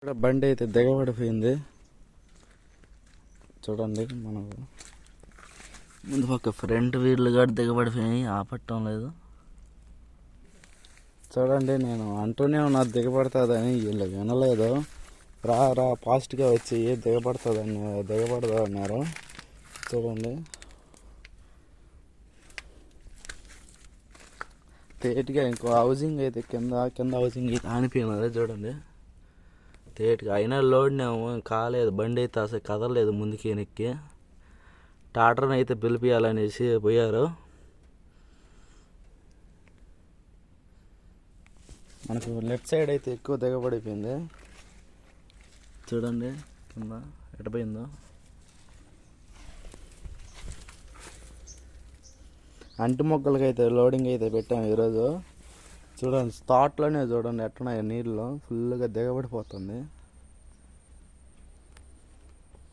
ఇక్కడ బండి అయితే దిగబడిపోయింది చూడండి. మనకు ముందు పక్క ఫ్రంట్ వీళ్ళు కూడా దిగబడిపోయినాయి, ఆపట్టం లేదు. చూడండి నేను అంటూనే ఉన్నా దిగబడుతుందని, వీళ్ళు వినలేదు. రా ఫాస్ట్గా వచ్చి దిగబడతా అన్నారు. చూడండి తేటిగా ఇంకో హౌసింగ్ అయితే కింద హౌసింగ్ అయితే ఆనిపోయినది చూడండి. తేటిగా అయినా లోడ్నేమో కాలేదు, బండి అయితే అసలు కదలలేదు ముందుకి వెనక్కి. టాటర్ని అయితే పిలిపియాలనేసి పోయారు. మనకు లెఫ్ట్ సైడ్ అయితే ఎక్కువ దిగబడిపోయింది చూడండి, కింద ఎటపోయిందో. అంటు మొక్కలకి అయితే లోడింగ్ అయితే పెట్టాము ఈరోజు. చూడండి స్టార్ట్లోనే చూడండి ఎట్టున్నాయి నీళ్ళు, ఫుల్గా దిగబడిపోతుంది.